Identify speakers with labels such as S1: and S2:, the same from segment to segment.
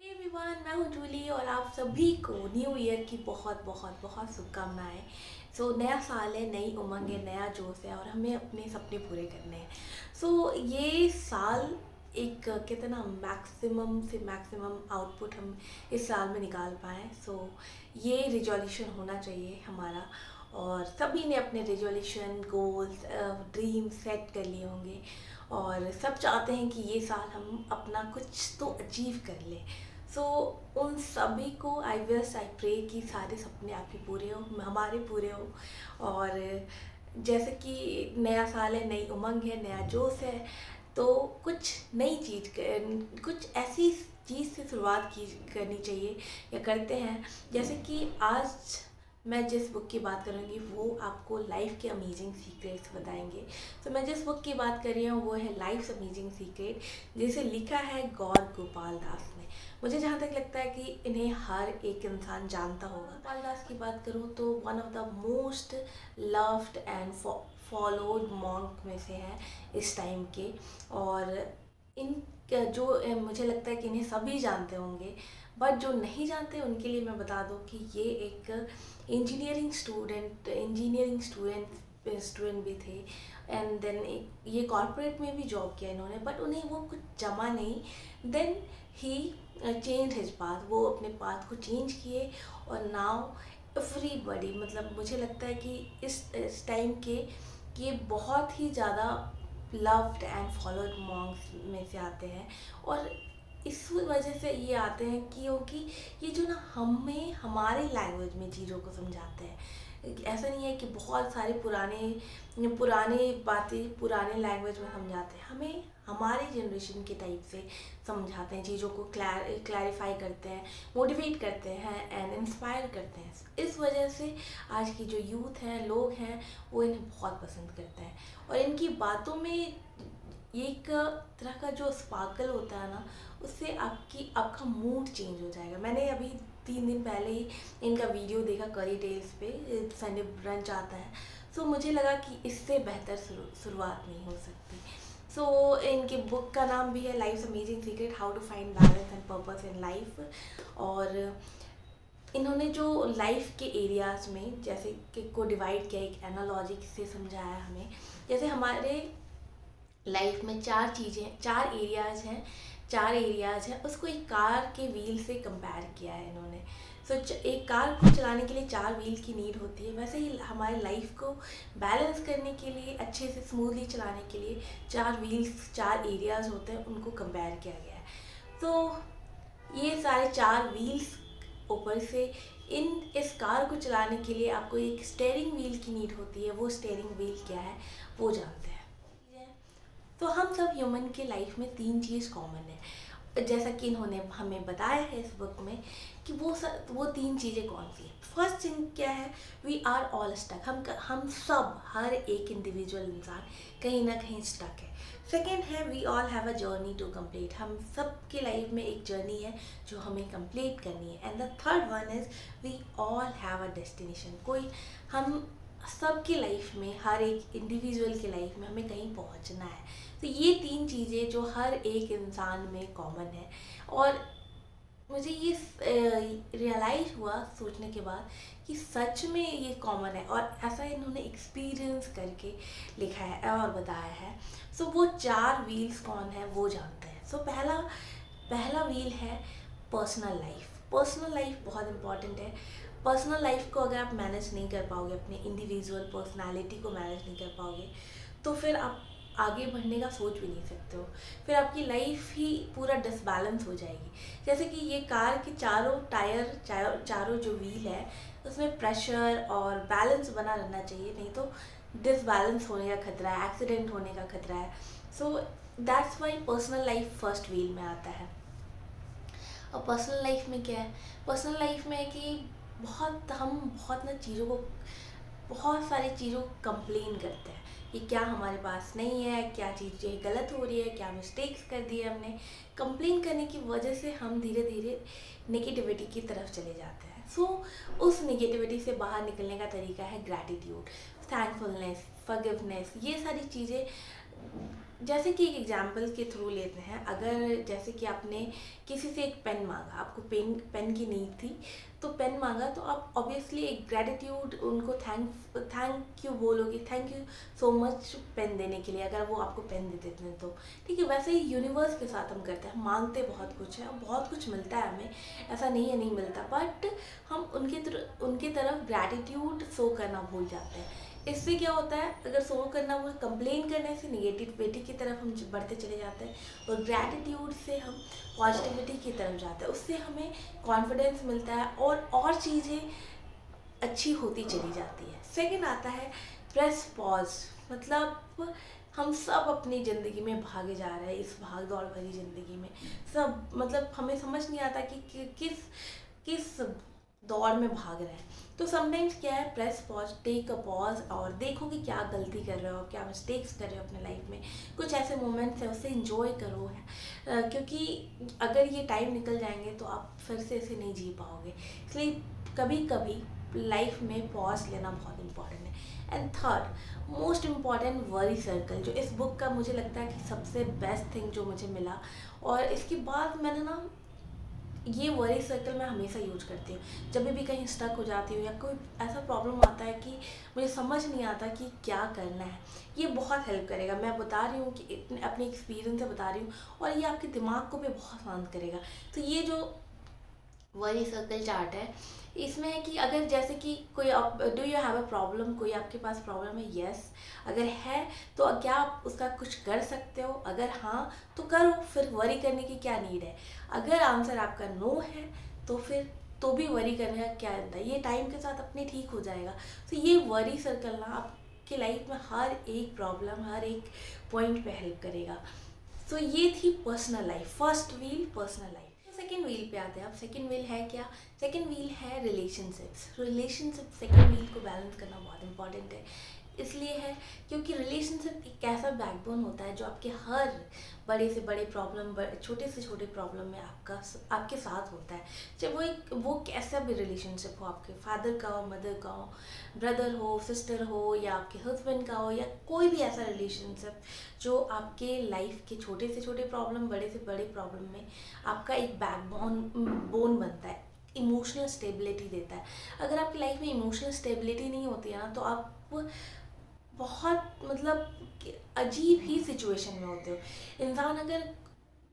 S1: Hey everyone, मैं हूँ जूली और आप सभी को न्यू ईयर की बहुत बहुत बहुत शुभकामनाएं। नया साल है, नई उमंग है, नया जोश है और हमें अपने सपने पूरे करने हैं। ये साल एक कहते हैं ना, मैक्सिमम से मैक्सिमम आउटपुट हम इस साल में निकाल पाएँ। ये रिजोल्यूशन होना चाहिए हमारा। और सभी ने अपने रिजोल्यूशन, गोल्स, ड्रीम सेट कर लिए होंगे और सब चाहते हैं कि ये साल हम अपना कुछ तो अचीव कर लें। सो उन सभी को आई प्रे कि सारे सपने आपके पूरे हो, हमारे पूरे हो। और जैसे कि नया साल है, नई उमंग है, नया जोश है, तो कुछ नई चीज़, कुछ ऐसी चीज़ से शुरुआत की करनी चाहिए या करते हैं। जैसे कि आज मैं जिस बुक की बात करूँगी वो आपको लाइफ के अमेजिंग सीक्रेट्स बताएंगे। मैं जिस बुक की बात कर रही हूँ वो है लाइफ अमेजिंग सीक्रेट, जिसे लिखा है गौर गोपाल दास ने। मुझे जहाँ तक लगता है कि इन्हें हर एक इंसान जानता होगा। गोपाल दास की बात करूँ तो one of the most loved and followed monk में से है इस टाइम के। और इन जो मुझे लगता है कि इन्हें सभी जानते होंगे, बट जो नहीं जानते उनके लिए मैं बता दूं कि ये एक इंजीनियरिंग स्टूडेंट भी थे। एंड देन ये कॉर्पोरेट में भी जॉब किया इन्होंने, बट उन्हें वो कुछ जमा नहीं। Then he change his path, वो अपने पाथ को चेंज किए। और नाउ एवरीबडी, मतलब मुझे लगता है कि इस टाइम के ये बहुत ही ज़्यादा लव्ड एंड फॉलोड मॉन्क्स में से आते हैं। और इस वजह से ये आते हैं क्योंकि ये जो ना हमें हमारे लैंग्वेज में चीज़ों को समझाते हैं। ऐसा नहीं है कि बहुत सारे पुराने बातें पुराने लैंग्वेज में समझाते हैं, हमें हमारे जनरेशन के टाइप से समझाते हैं, चीज़ों को क्लैरिफाई करते हैं, मोटिवेट करते हैं एंड इंस्पायर करते हैं। इस वजह से आज की जो यूथ हैं, लोग हैं, वो इन्हें बहुत पसंद करते हैं। और इनकी बातों में एक तरह का जो स्पार्कल होता है ना, उससे आपका मूड चेंज हो जाएगा। मैंने अभी 3 दिन पहले ही इनका वीडियो देखा, करी टेल्स पे संडे ब्रंच आता है। मुझे लगा कि इससे बेहतर शुरुआत नहीं हो सकती। इनके बुक का नाम भी है life amazing secret, how to find balance and purpose in life. और इन्होंने जो लाइफ के एरियाज़ में जैसे कि को डिवाइड किया, एक एनालॉजी से समझाया हमें। जैसे हमारे लाइफ में चार एरियाज़ हैं, उसको एक कार के व्हील से कंपेयर किया है इन्होंने। एक कार को चलाने के लिए 4 व्हील की नीड होती है, वैसे ही हमारे लाइफ को बैलेंस करने के लिए, अच्छे से स्मूथली चलाने के लिए 4 व्हील्स, 4 एरियाज़ होते हैं, उनको कंपेयर किया गया है। ये सारे 4 व्हील्स, ऊपर से इस कार को चलाने के लिए आपको एक स्टीयरिंग व्हील की नीड होती है। वो स्टीयरिंग व्हील क्या है वो जानते हैं। हम सब ह्यूमन के लाइफ में 3 चीज़ कॉमन है, जैसा कि इन्होंने हमें बताया है इस बुक में कि वो 3 चीज़ें कौन सी है। फर्स्ट थिंग क्या है, वी आर ऑल स्टक। हम सब, हर एक इंडिविजुअल इंसान कहीं ना कहीं स्टक है। सेकेंड है, we all have a journey to complete. हम सब की लाइफ में एक जर्नी है जो हमें कंप्लीट करनी है। And the third one is we all have a destination. हम सबकी लाइफ में, हर एक इंडिविजुअल की लाइफ में हमें कहीं पहुंचना है। ये 3 चीज़ें जो हर एक इंसान में कॉमन है। और मुझे ये रियलाइज़ हुआ सोचने के बाद कि सच में ये कॉमन है, और ऐसा इन्होंने एक्सपीरियंस करके लिखा है और बताया है। वो 4 व्हील्स कौन है वो जानते हैं। पहला व्हील है पर्सनल लाइफ। पर्सनल लाइफ बहुत इम्पॉर्टेंट है। पर्सनल लाइफ को अगर आप मैनेज नहीं कर पाओगे, अपने इंडिविजुअल पर्सनालिटी को मैनेज नहीं कर पाओगे, तो फिर आप आगे बढ़ने का सोच भी नहीं सकते हो। फिर आपकी लाइफ ही पूरा डिसबैलेंस हो जाएगी। जैसे कि ये कार के चारों टायर, चारों जो व्हील है, उसमें प्रेशर और बैलेंस बना रहना चाहिए, नहीं तो डिसबैलेंस होने का खतरा है, एक्सीडेंट होने का खतरा है। That's why personal life first wheel में आता है। और पर्सनल लाइफ में क्या है, पर्सनल लाइफ में है कि हम बहुत ना चीज़ों को, बहुत सारी चीज़ों को कंप्लेन करते हैं कि क्या हमारे पास नहीं है, क्या चीज़ें गलत हो रही है, क्या मिस्टेक्स कर दी है हमने। कंप्लेन करने की वजह से हम धीरे धीरे नेगेटिविटी की तरफ चले जाते हैं। उस नेगेटिविटी से बाहर निकलने का तरीका है ग्रैटिट्यूड, थैंकफुलनेस, फॉरगिवनेस। ये सारी चीज़ें जैसे कि एक एग्जांपल के थ्रू लेते हैं, अगर जैसे कि आपने किसी से एक पेन मांगा, आपको पेन पेन की नीड थी, तो पेन मांगा, तो आप ऑब्वियसली एक ग्रेटिट्यूड उनको थैंक यू बोलोगे, thank you so much pain देने के लिए, अगर वो आपको पेन दे देते हैं तो। ठीक है, वैसे ही यूनिवर्स के साथ हम करते हैं, मांगते बहुत कुछ है, बहुत कुछ मिलता है हमें, ऐसा नहीं है नहीं मिलता, बट हम उनके तरफ ग्रैटिट्यूड शो करना भूल जाते हैं। इससे क्या होता है, अगर शो करना वो कंप्लेन करने से निगेटिविटी की तरफ हम बढ़ते चले जाते हैं, और ग्रैटिट्यूड से हम पॉजिटिविटी की तरफ जाते हैं, उससे हमें कॉन्फिडेंस मिलता है और चीज़ें अच्छी होती चली जाती है। सेकंड आता है प्रेस पॉज, मतलब हम सब अपनी ज़िंदगी में भागे जा रहे हैं, इस भाग दौड़ भरी ज़िंदगी में सब, मतलब हमें समझ नहीं आता कि किस किस दौड़ में भाग रहे हैं। तो समटाइम्स क्या है, press pause, take a pause और देखो कि क्या गलती कर रहे हो, क्या मिस्टेक्स कर रहे हो अपने लाइफ में, कुछ ऐसे मोमेंट्स है उससे इंजॉय करो है, क्योंकि अगर ये टाइम निकल जाएंगे तो आप फिर से इसे नहीं जी पाओगे। इसलिए कभी कभी लाइफ में पॉज लेना बहुत इंपॉर्टेंट है। And third most important, worry circle, जो इस बुक का मुझे लगता है कि सबसे बेस्ट थिंग जो मुझे मिला, और इसके बाद मैंने ना ये वरी सर्कल मैं हमेशा यूज करती हूँ जब भी कहीं स्टक हो जाती हूँ या कोई ऐसा प्रॉब्लम आता है कि मुझे समझ नहीं आता कि क्या करना है। ये बहुत हेल्प करेगा, मैं बता रही हूँ कि इतने अपने एक्सपीरियंस से बता रही हूँ, और ये आपके दिमाग को भी बहुत शांत करेगा। तो ये जो वही सर्कल चार्ट है, इसमें है कि अगर जैसे कि कोई do you have a problem, कोई आपके पास प्रॉब्लम है, यस, अगर है तो क्या आप उसका कुछ कर सकते हो, अगर हाँ तो करो, फिर वरी करने की क्या नीड है। अगर आंसर आपका नो है तो फिर तो भी वरी करने का क्या रहता है, ये टाइम के साथ अपने ठीक हो जाएगा। तो ये वरी सर्कल ना आपके लाइफ में हर एक प्रॉब्लम, हर एक पॉइंट पे हेल्प करेगा। तो ये थी personal life, first wheel personal life. Second wheel पे आते हैं। अब सेकेंड व्हील है क्या, सेकेंड व्हील है रिलेशनशिप सेकेंड व्हील को बैलेंस करना बहुत इंपॉर्टेंट है। इसलिए है क्योंकि रिलेशनशिप एक ऐसा बैकबोन होता है जो आपके हर बड़े से बड़े प्रॉब्लम, छोटे से छोटे प्रॉब्लम में आपके साथ होता है। चाहे वो कैसा भी रिलेशनशिप हो, आपके फादर का हो, मदर का हो, ब्रदर हो, सिस्टर हो, या आपके हस्बैंड का हो, या कोई भी ऐसा रिलेशनशिप जो आपके लाइफ के छोटे से छोटे प्रॉब्लम, बड़े से बड़े प्रॉब्लम में आपका एक बोन बनता है, इमोशनल स्टेबिलिटी देता है। अगर आपकी लाइफ में इमोशनल स्टेबिलिटी नहीं होती है ना, तो आप बहुत मतलब अजीब ही सिचुएशन में होते हो। इंसान अगर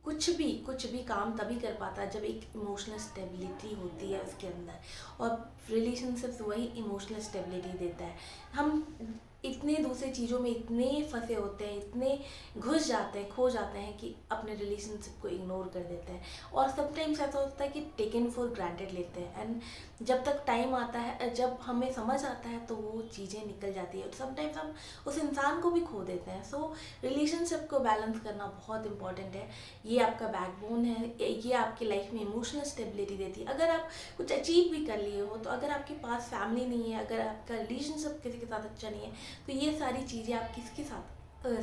S1: कुछ भी काम तभी कर पाता है जब एक इमोशनल स्टेबिलिटी होती है उसके अंदर, और रिलेशनशिप्स वही इमोशनल स्टेबिलिटी देता है। हम इतने दूसरे चीज़ों में इतने फंसे होते हैं, इतने घुस जाते हैं, खो जाते हैं कि अपने रिलेशनशिप को इग्नोर कर देते हैं, और समटाइम्स ऐसा होता है कि टेकन फॉर ग्रांटेड लेते हैं। एंड जब तक टाइम आता है, जब हमें समझ आता है, तो वो चीज़ें निकल जाती है, समटाइम्स हम उस इंसान को भी खो देते हैं। सो रिलेशनशिप को बैलेंस करना बहुत इंपॉर्टेंट है। ये आपका बैकबोन है, ये आपकी लाइफ में इमोशनल स्टेबिलिटी देती है। अगर आप कुछ अचीव भी कर लिए हो, तो अगर आपके पास फैमिली नहीं है, अगर आपका रिलेशनशिप किसी के साथ अच्छा नहीं है, तो ये सारी चीज़ें आप किसके साथ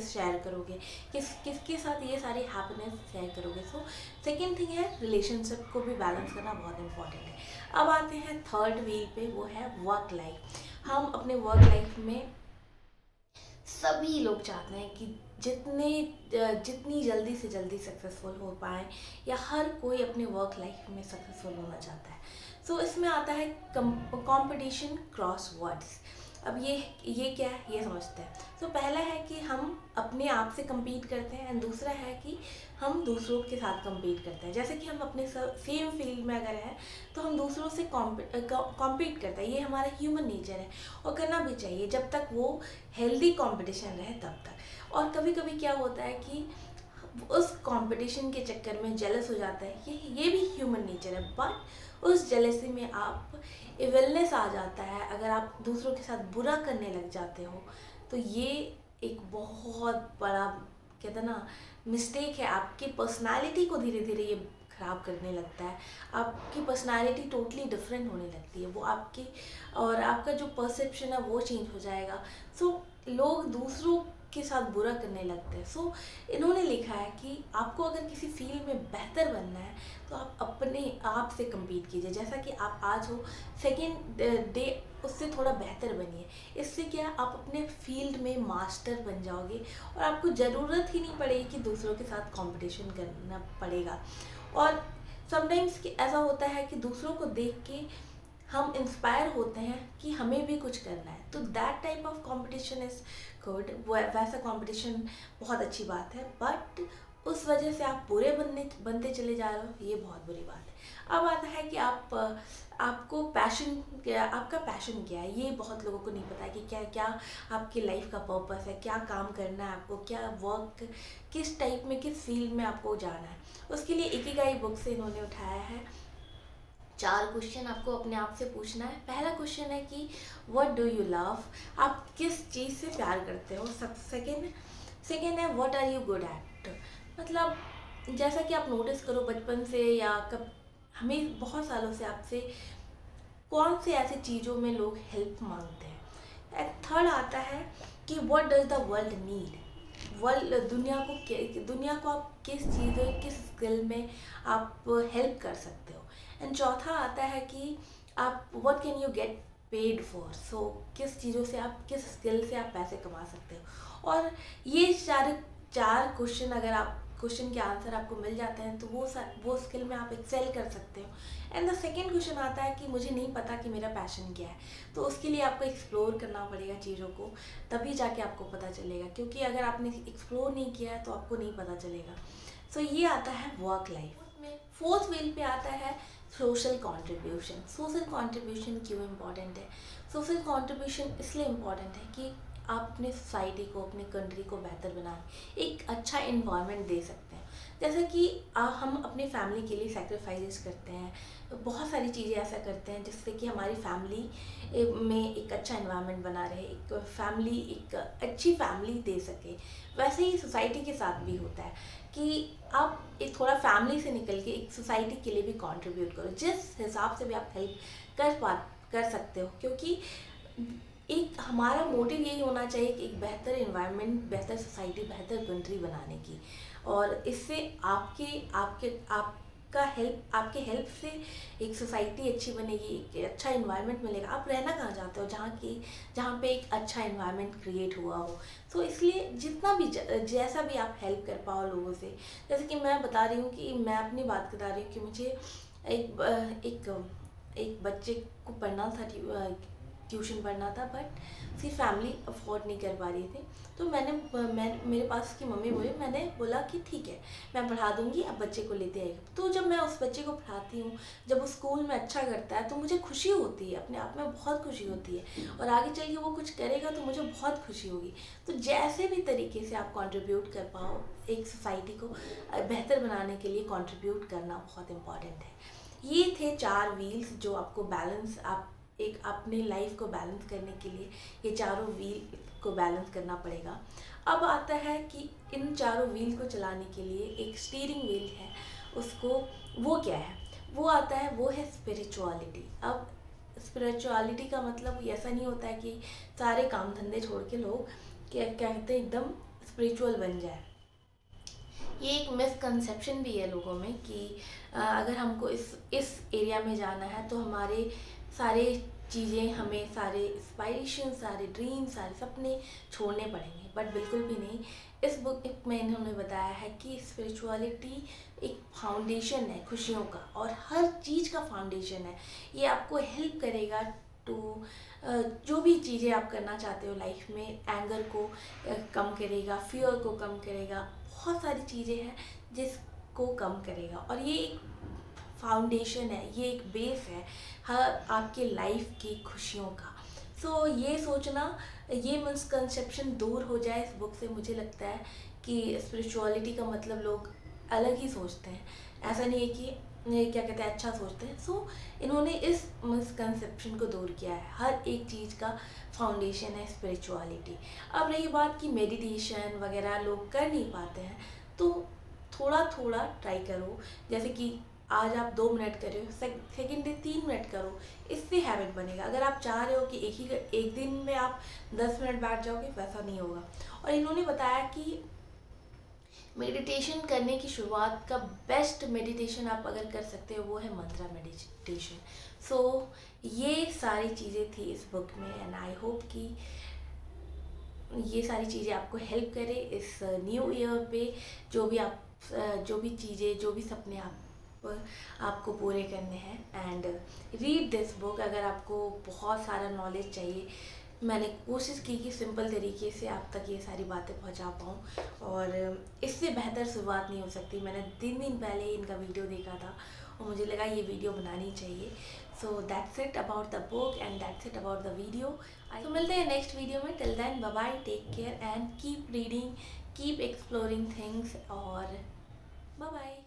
S1: शेयर करोगे, किसके साथ ये सारी हैप्पीनेस शेयर करोगे। सो सेकेंड थिंग है, रिलेशनशिप को भी बैलेंस करना बहुत इंपॉर्टेंट है। अब आते हैं थर्ड व्हील पे, वो है वर्क लाइफ। हम अपने वर्क लाइफ में सभी लोग चाहते हैं कि जितनी जल्दी से जल्दी सक्सेसफुल हो पाए, या हर कोई अपने वर्क लाइफ में सक्सेसफुल होना चाहता है। सो इसमें आता है कंपटीशन क्रॉस वर्ड्स। अब ये क्या है, ये समझते हैं। तो पहला है कि हम अपने आप से compete करते हैं, एंड दूसरा है कि हम दूसरों के साथ compete करते हैं। जैसे कि हम अपने सेम फील्ड में अगर हैं, तो हम दूसरों से compete करते हैं, ये हमारा ह्यूमन नेचर है, और करना भी चाहिए जब तक वो हेल्दी कंपटीशन रहे तब तक। और कभी कभी क्या होता है कि उस कंपटीशन के चक्कर में जेलस हो जाता है, ये भी ह्यूमन नेचर है, बट उस जेलसी में आप इविलनेस आ जाता है। अगर आप दूसरों के साथ बुरा करने लग जाते हो, तो ये एक बहुत बड़ा, कहते हैं ना, मिस्टेक है। आपकी पर्सनालिटी को धीरे धीरे ये ख़राब करने लगता है। आपकी पर्सनालिटी टोटली डिफरेंट होने लगती है, वो आपकी, और आपका जो परसेप्शन है वो चेंज हो जाएगा। सो लोग दूसरों के साथ बुरा करने लगते हैं। सो इन्होंने लिखा है कि आपको अगर किसी फील्ड में बेहतर बनना है, तो आप अपने आप से compete कीजिए। जैसा कि आप आज हो, सेकेंड डे उससे थोड़ा बेहतर बनिए। इससे क्या, आप अपने फील्ड में मास्टर बन जाओगे और आपको ज़रूरत ही नहीं पड़ेगी कि दूसरों के साथ कंपटीशन करना पड़ेगा। और समटाइम्स ऐसा होता है कि दूसरों को देख के हम इंस्पायर होते हैं कि हमें भी कुछ करना है, तो that type of competition is good. वैसा कंपटीशन बहुत अच्छी बात है, बट उस वजह से आप बुरे बनते चले जा रहे हो, ये बहुत बुरी बात है। अब आता है कि आपको पैशन क्या, आपका पैशन क्या है। ये बहुत लोगों को नहीं पता है कि क्या क्या आपकी लाइफ का पर्पस है, क्या काम करना है आपको, क्या वर्क, किस टाइप में, किस फील्ड में आपको जाना है। उसके लिए इकिगाई बुक से इन्होंने उठाया है 4 क्वेश्चन आपको अपने आप से पूछना है। पहला क्वेश्चन है कि व्हाट डू यू लव, आप किस चीज़ से प्यार करते हो। सेकेंड है what are you good at, मतलब जैसा कि आप नोटिस करो बचपन से या कब, हमें बहुत सालों से आपसे कौन से ऐसी चीज़ों में लोग हेल्प मांगते हैं। एंड थर्ड आता है कि what does the world need, दुनिया को आप किस चीज़, किस स्किल में आप हेल्प कर सकते हो। एंड चौथा आता है कि आप what can you get paid for, so किस चीज़ों से आप, किस स्किल से आप पैसे कमा सकते हो। और ये चार क्वेश्चन, अगर आप क्वेश्चन के आंसर आपको मिल जाते हैं तो वो स्किल में आप एक्सेल कर सकते हो। एंड द सेकेंड क्वेश्चन आता है कि मुझे नहीं पता कि मेरा पैशन क्या है, तो उसके लिए आपको एक्सप्लोर करना पड़ेगा चीज़ों को, तभी जाके आपको पता चलेगा, क्योंकि अगर आपने एक्सप्लोर नहीं किया है तो आपको नहीं पता चलेगा। सो ये आता है वर्क लाइफ में। फोर्थ व्हील पे आता है सोशल कंट्रीब्यूशन। सोशल कंट्रीब्यूशन क्यों इम्पॉर्टेंट है? सोशल कंट्रीब्यूशन इसलिए इम्पॉर्टेंट है कि आप अपने सोसाइटी को, अपने कंट्री को बेहतर बनाने एक अच्छा इन्वायरमेंट दे सकते हैं। जैसे कि हम अपनी फैमिली के लिए सैक्रिफाइसेस करते हैं, बहुत सारी चीज़ें ऐसा करते हैं जिससे कि हमारी फैमिली में एक अच्छा इन्वायरमेंट बना रहे, एक अच्छी फैमिली दे सके। वैसे ही सोसाइटी के साथ भी होता है कि आप एक थोड़ा फैमिली से निकल के एक सोसाइटी के लिए भी कंट्रीब्यूट करो, जिस हिसाब से भी आप हेल्प कर सकते हो। क्योंकि एक हमारा मोटिव यही होना चाहिए कि एक बेहतर इन्वायरमेंट, बेहतर सोसाइटी, बेहतर कंट्री बनाने की। और इससे आपके हेल्प से एक सोसाइटी अच्छी बनेगी, एक अच्छा इन्वायरमेंट मिलेगा। आप रहना कहाँ चाहते हो? जहाँ पे एक अच्छा इन्वायरमेंट क्रिएट हुआ हो। तो इसलिए जितना भी जैसा भी आप हेल्प कर पाओ लोगों से, जैसे कि मैं बता रही हूँ कि मैं अपनी बात बता रही हूँ कि मुझे एक बच्चे को पढ़ना था, ट्यूशन पढ़ना था, बट उसकी फैमिली अफोर्ड नहीं कर पा रही थी। तो मेरे पास उसकी मम्मी बोली, मैंने बोला कि ठीक है मैं पढ़ा दूँगी, अब बच्चे को लेते आएगा। तो जब मैं उस बच्चे को पढ़ाती हूँ, जब वो स्कूल में अच्छा करता है तो मुझे खुशी होती है, अपने आप में बहुत खुशी होती है। और आगे चल के वो कुछ करेगा तो मुझे बहुत खुशी होगी। तो जैसे भी तरीके से आप कंट्रीब्यूट कर पाओ एक सोसाइटी को बेहतर बनाने के लिए, कंट्रीब्यूट करना बहुत इम्पॉर्टेंट है। ये थे 4 व्हील्स जो आपको बैलेंस, आप एक अपनी लाइफ को बैलेंस करने के लिए ये चारों व्हील को बैलेंस करना पड़ेगा। अब आता है कि इन चारों व्हील को चलाने के लिए एक स्टीयरिंग व्हील है, उसको, वो क्या है? वो आता है, वो है स्पिरिचुअलिटी। अब स्पिरिचुअलिटी का मतलब ऐसा नहीं होता है कि सारे काम धंधे छोड़ के लोग क्या कहते हैं एकदम स्पिरिचुअल बन जाए। ये एक मिसकंसेप्शन भी है लोगों में कि अगर हमको इस एरिया में जाना है तो हमारे सारे चीज़ें, हमें सारे इंस्पायरेशन, सारे ड्रीम, सारे सपने छोड़ने पड़ेंगे। बट बिल्कुल भी नहीं। इस बुक में इन्होंने बताया है कि स्पिरिचुअलिटी एक फाउंडेशन है खुशियों का, और हर चीज़ का फाउंडेशन है। ये आपको हेल्प करेगा टू जो भी चीज़ें आप करना चाहते हो लाइफ में, एंगर को कम करेगा, फियर को कम करेगा, बहुत सारी चीज़ें हैं जिसको कम करेगा। और ये एक फाउंडेशन है, ये एक बेस है हर आपके लाइफ की खुशियों का। सो ये सोचना, ये मिसकंसेप्शन दूर हो जाए इस बुक से। मुझे लगता है कि स्पिरिचुअलिटी का मतलब लोग अलग ही सोचते हैं, ऐसा नहीं है कि क्या कहते हैं अच्छा सोचते हैं। सो इन्होंने इस मिसकंसेप्शन को दूर किया है। हर एक चीज़ का फाउंडेशन है स्पिरिचुअलिटी। अब रही बात कि मेडिटेशन वगैरह लोग कर नहीं पाते हैं, तो थोड़ा थोड़ा ट्राई करो। जैसे कि आज आप 2 मिनट कर रहे हो, सेकेंड डे 3 मिनट करो, इससे हैबिट बनेगा। अगर आप चाह रहे हो कि एक दिन में आप 10 मिनट बैठ जाओगे, वैसा नहीं होगा। और इन्होंने बताया कि मेडिटेशन करने की शुरुआत का बेस्ट मेडिटेशन आप अगर कर सकते हो वो है मंत्रा मेडिटेशन। सो ये सारी चीज़ें थी इस बुक में, एंड आई होप कि ये सारी चीज़ें आपको हेल्प करे इस न्यू ईयर पे। जो भी चीज़ें, जो भी सपने आपको पूरे करने हैं, एंड रीड दिस बुक। अगर आपको बहुत सारा नॉलेज चाहिए, मैंने कोशिश की कि सिंपल तरीके से आप तक ये सारी बातें पहुंचा पाऊँ, और इससे बेहतर शुरुआत नहीं हो सकती। मैंने 3 दिन पहले इनका वीडियो देखा था और मुझे लगा ये वीडियो बनानी चाहिए। So that's it about the book and that's it about the video. तो मिलते हैं नेक्स्ट वीडियो में। Till then bye bye, take care and keep reading, keep exploring things, और बाय बाय।